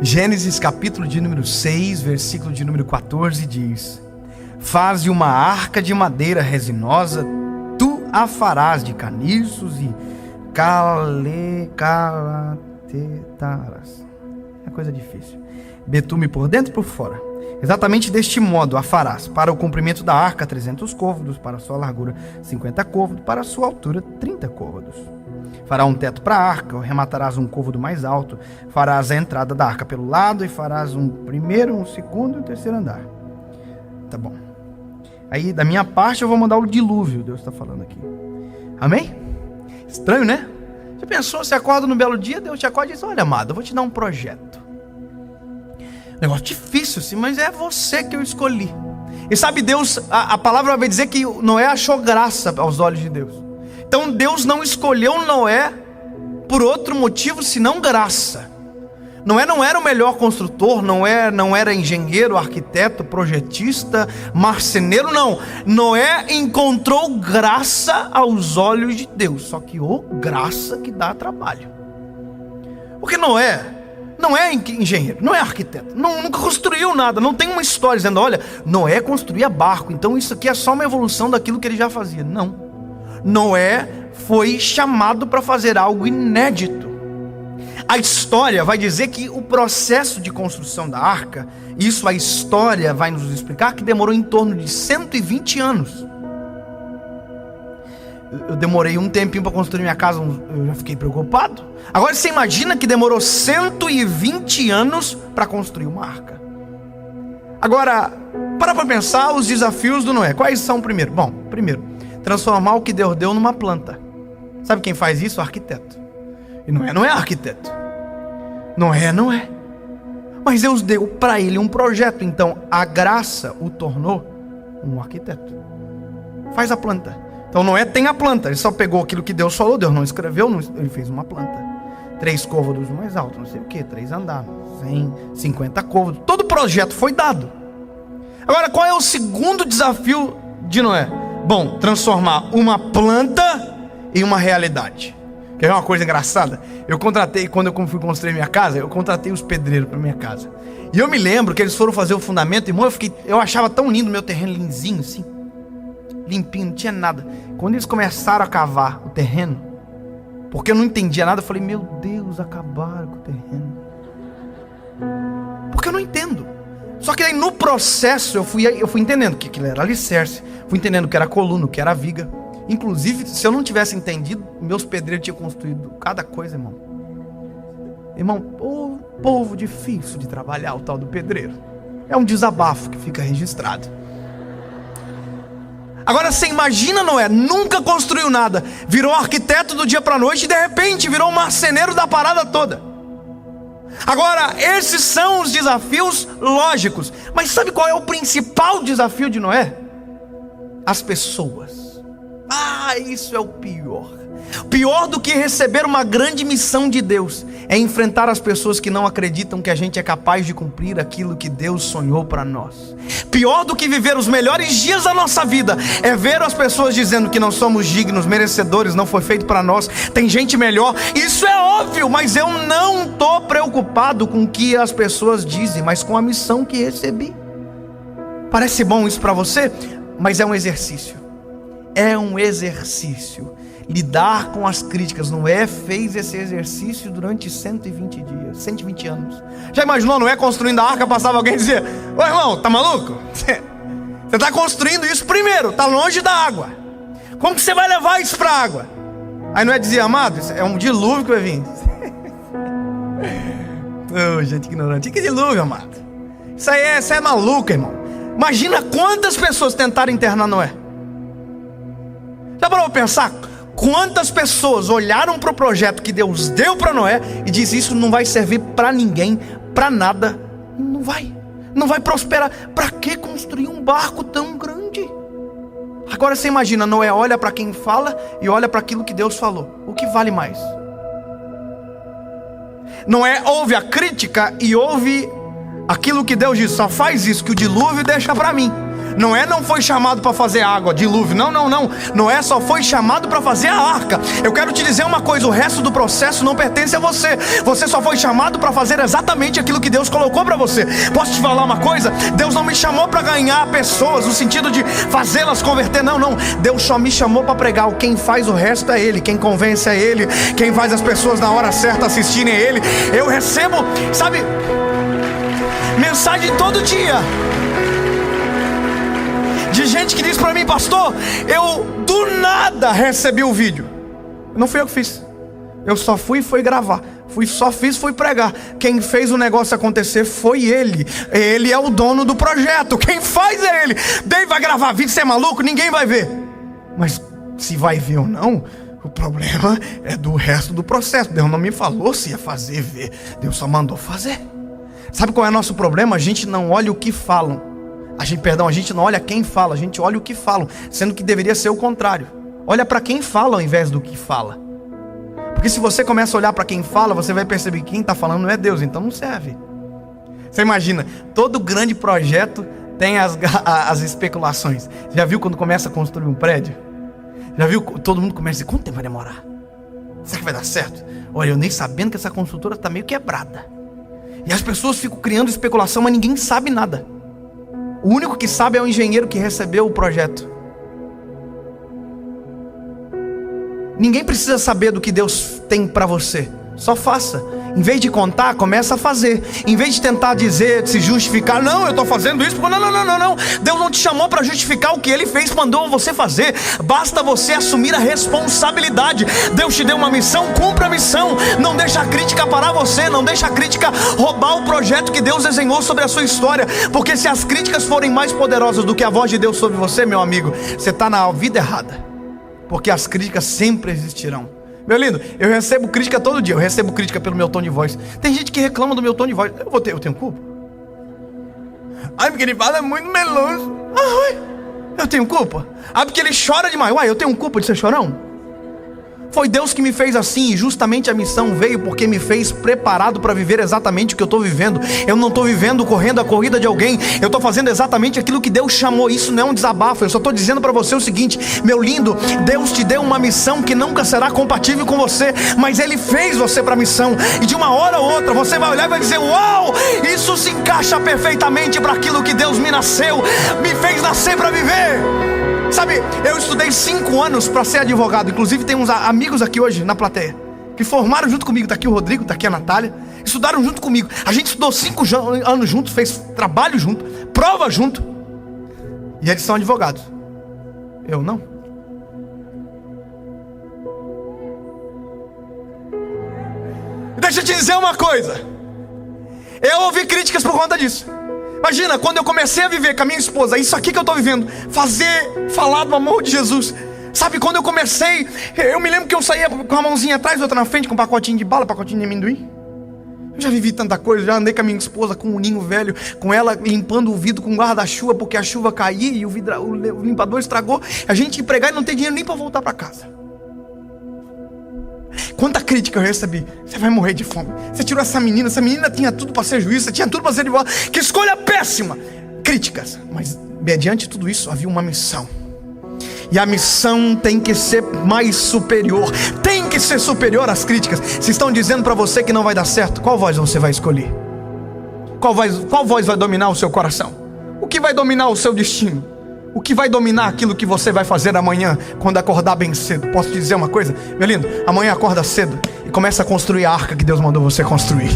Gênesis capítulo de número 6, versículo de número 14 diz: faze uma arca de madeira resinosa, tu a farás de caniços e calatetarás. É coisa difícil. Betume por dentro e por fora. Exatamente deste modo a farás. Para o comprimento da arca, 300 côvados, para a sua largura, 50 côvados, para a sua altura, 30 côvados. Fará um teto para a arca, rematarás um côvado mais alto, farás a entrada da arca pelo lado e farás um primeiro, um segundo e um terceiro andar. Tá bom. Aí, da minha parte, eu vou mandar o dilúvio, Deus está falando aqui. Amém? Estranho, né? Você pensou, você acorda no belo dia, Deus te acorda e diz: olha, amado, eu vou te dar um projeto. Negócio difícil, sim, mas é você que eu escolhi. E sabe, Deus, a palavra vai dizer que Noé achou graça aos olhos de Deus. Então Deus não escolheu Noé por outro motivo senão graça. Noé não era o melhor construtor, não era engenheiro, arquiteto, projetista, marceneiro, não. Noé encontrou graça aos olhos de Deus. Só que graça que dá trabalho. Porque Noé não é engenheiro, não é arquiteto, nunca construiu nada, não tem uma história dizendo: olha, Noé construía barco, então isso aqui é só uma evolução daquilo que ele já fazia. Não. Noé foi chamado para fazer algo inédito. A história vai dizer que o processo de construção da arca, isso a história vai nos explicar, que demorou em torno de 120 anos. Eu demorei um tempinho para construir minha casa, eu já fiquei preocupado. Agora você imagina que demorou 120 anos para construir uma arca. Agora, para pensar os desafios do Noé. Quais são primeiro? Bom, primeiro, transformar o que Deus deu numa planta. Sabe quem faz isso? O arquiteto. E Noé não é arquiteto. Noé não é. Mas Deus deu para ele um projeto. Então a graça o tornou um arquiteto. Faz a planta. Então Noé tem a planta. Ele só pegou aquilo que Deus falou. Deus não escreveu, ele fez uma planta. 3 côvados mais alto, não sei o que, 3 andares, 100, 50 côvados. Todo o projeto foi dado. Agora, qual é o segundo desafio de Noé? Bom, transformar uma planta em uma realidade. Quer ver uma coisa engraçada? Quando eu fui construir minha casa, eu contratei os pedreiros para minha casa. E eu me lembro que eles foram fazer o fundamento, irmão, eu achava tão lindo o meu terreno, lisinho assim, limpinho, não tinha nada. Quando eles começaram a cavar o terreno, porque eu não entendia nada, eu falei: meu Deus, acabaram com o terreno. Porque eu não entendo. Só que aí no processo eu fui entendendo que aquilo era alicerce, fui entendendo que era coluna, que era viga. Inclusive, se eu não tivesse entendido, meus pedreiros tinham construído cada coisa, irmão. Irmão, povo difícil de trabalhar, o tal do pedreiro. É um desabafo que fica registrado. Agora você imagina Noé, nunca construiu nada, virou arquiteto do dia para a noite e de repente virou um marceneiro da parada toda. Agora, esses são os desafios lógicos. Mas sabe qual é o principal desafio de Noé? As pessoas. Isso é o pior. Pior do que receber uma grande missão de Deus é enfrentar as pessoas que não acreditam que a gente é capaz de cumprir aquilo que Deus sonhou para nós. Pior do que viver os melhores dias da nossa vida é ver as pessoas dizendo que não somos dignos, merecedores, não foi feito para nós, tem gente melhor. Isso é óbvio, mas eu não estou preocupado com o que as pessoas dizem, mas com a missão que recebi. Parece bom isso para você, mas é um exercício. É um exercício. Lidar com as críticas. Noé fez esse exercício durante 120 dias, 120 anos. Já imaginou Noé construindo a arca, passava alguém e dizia: ô irmão, tá maluco? Você tá construindo isso primeiro, tá longe da água. Como que você vai levar isso pra água? Aí Noé dizia: amado, isso é um dilúvio que vai vir. Gente ignorante. Que dilúvio, amado? Isso é maluco, irmão. Imagina quantas pessoas tentaram internar Noé. Já parou para pensar? Quantas pessoas olharam para o projeto que Deus deu para Noé e disse: isso não vai servir para ninguém, para nada. Não vai prosperar. Para que construir um barco tão grande? Agora você imagina, Noé olha para quem fala e olha para aquilo que Deus falou. O que vale mais? Noé ouve a crítica e ouve aquilo que Deus diz: só faz isso que o dilúvio deixa para mim. Noé não foi chamado para fazer água, dilúvio. Não. Noé só foi chamado para fazer a arca. Eu quero te dizer uma coisa: o resto do processo não pertence a você. Você só foi chamado para fazer exatamente aquilo que Deus colocou para você. Posso te falar uma coisa? Deus não me chamou para ganhar pessoas, no sentido de fazê-las converter. Não. Deus só me chamou para pregar. Quem faz o resto é Ele. Quem convence é Ele. Quem faz as pessoas na hora certa assistirem é Ele. Eu recebo, sabe, mensagem todo dia de gente que diz pra mim: pastor, eu do nada recebi o vídeo. Não fui eu que fiz. Eu só fui gravar. Fui pregar. Quem fez o negócio acontecer foi ele. Ele é o dono do projeto. Quem faz é ele. Dave vai gravar vídeo, você é maluco? Ninguém vai ver. Mas se vai ver ou não, o problema é do resto do processo. Deus não me falou se ia fazer ver. Deus só mandou fazer. Sabe qual é o nosso problema? A gente não olha o que falam. A gente não olha quem fala, a gente olha o que falam, sendo que deveria ser o contrário. Olha para quem fala ao invés do que fala. Porque se você começa a olhar para quem fala, você vai perceber que quem está falando não é Deus, então não serve. Você imagina, todo grande projeto tem as especulações. Já viu quando começa a construir um prédio? Já viu? Todo mundo começa a dizer: quanto tempo vai demorar? Será que vai dar certo? Olha, eu nem sabendo que essa construtora está meio quebrada. E as pessoas ficam criando especulação, mas ninguém sabe nada. O único que sabe é o engenheiro que recebeu o projeto. Ninguém precisa saber do que Deus tem para você. Só faça. Em vez de contar, começa a fazer. Em vez de tentar dizer, se justificar: não, eu estou fazendo isso. Não. Deus não te chamou para justificar o que Ele fez, mandou você fazer. Basta você assumir a responsabilidade. Deus te deu uma missão, cumpra a missão. Não deixa a crítica parar você. Não deixa a crítica roubar o projeto que Deus desenhou sobre a sua história. Porque se as críticas forem mais poderosas do que a voz de Deus sobre você, meu amigo, você está na vida errada. Porque as críticas sempre existirão. Meu lindo, eu recebo crítica todo dia. Eu recebo crítica pelo meu tom de voz. Tem gente que reclama do meu tom de voz. Eu tenho culpa? Ai, porque ele fala muito meloso. Eu tenho culpa? Porque ele chora demais. Eu tenho culpa de ser chorão? Foi Deus que me fez assim, e justamente a missão veio porque me fez preparado para viver exatamente o que eu estou vivendo. Eu não estou vivendo correndo a corrida de alguém. Eu estou fazendo exatamente aquilo que Deus chamou. Isso não é um desabafo. Eu só estou dizendo para você o seguinte: meu lindo, Deus te deu uma missão que nunca será compatível com você, mas Ele fez você para a missão. E de uma hora ou outra você vai olhar e vai dizer: uau, isso se encaixa perfeitamente para aquilo que Deus me fez nascer para viver. Sabe, eu estudei 5 anos para ser advogado. Inclusive tem uns amigos aqui hoje na plateia que formaram junto comigo. Está aqui o Rodrigo, está aqui a Natália. Estudaram junto comigo. A gente estudou 5 anos juntos, fez trabalho junto, prova junto. E eles são advogados. Eu não. Deixa eu te dizer uma coisa. Eu ouvi críticas por conta disso. Imagina, quando eu comecei a viver com a minha esposa, isso aqui que eu estou vivendo, falar do amor de Jesus. Sabe, quando eu comecei, eu me lembro que eu saía com a mãozinha atrás, outra na frente, com um pacotinho de bala, pacotinho de amendoim. Eu já vivi tanta coisa, já andei com a minha esposa com um ninho velho, com ela limpando o vidro com guarda-chuva, porque a chuva caía e o limpador estragou. A gente ia pregar e não tem dinheiro nem para voltar para casa. Quanta crítica eu recebi. Você vai morrer de fome. Você tirou essa menina tinha tudo para ser juiz, você tinha tudo para ser advogado. Que escolha péssima. Críticas. Mas mediante tudo isso havia uma missão. E a missão tem que ser mais superior. Tem que ser superior às críticas. Se estão dizendo para você que não vai dar certo, qual voz você vai escolher? Qual voz vai dominar o seu coração? O que vai dominar o seu destino? O que vai dominar aquilo que você vai fazer amanhã, quando acordar bem cedo? Posso te dizer uma coisa, meu lindo? Amanhã acorda cedo e começa a construir a arca que Deus mandou você construir.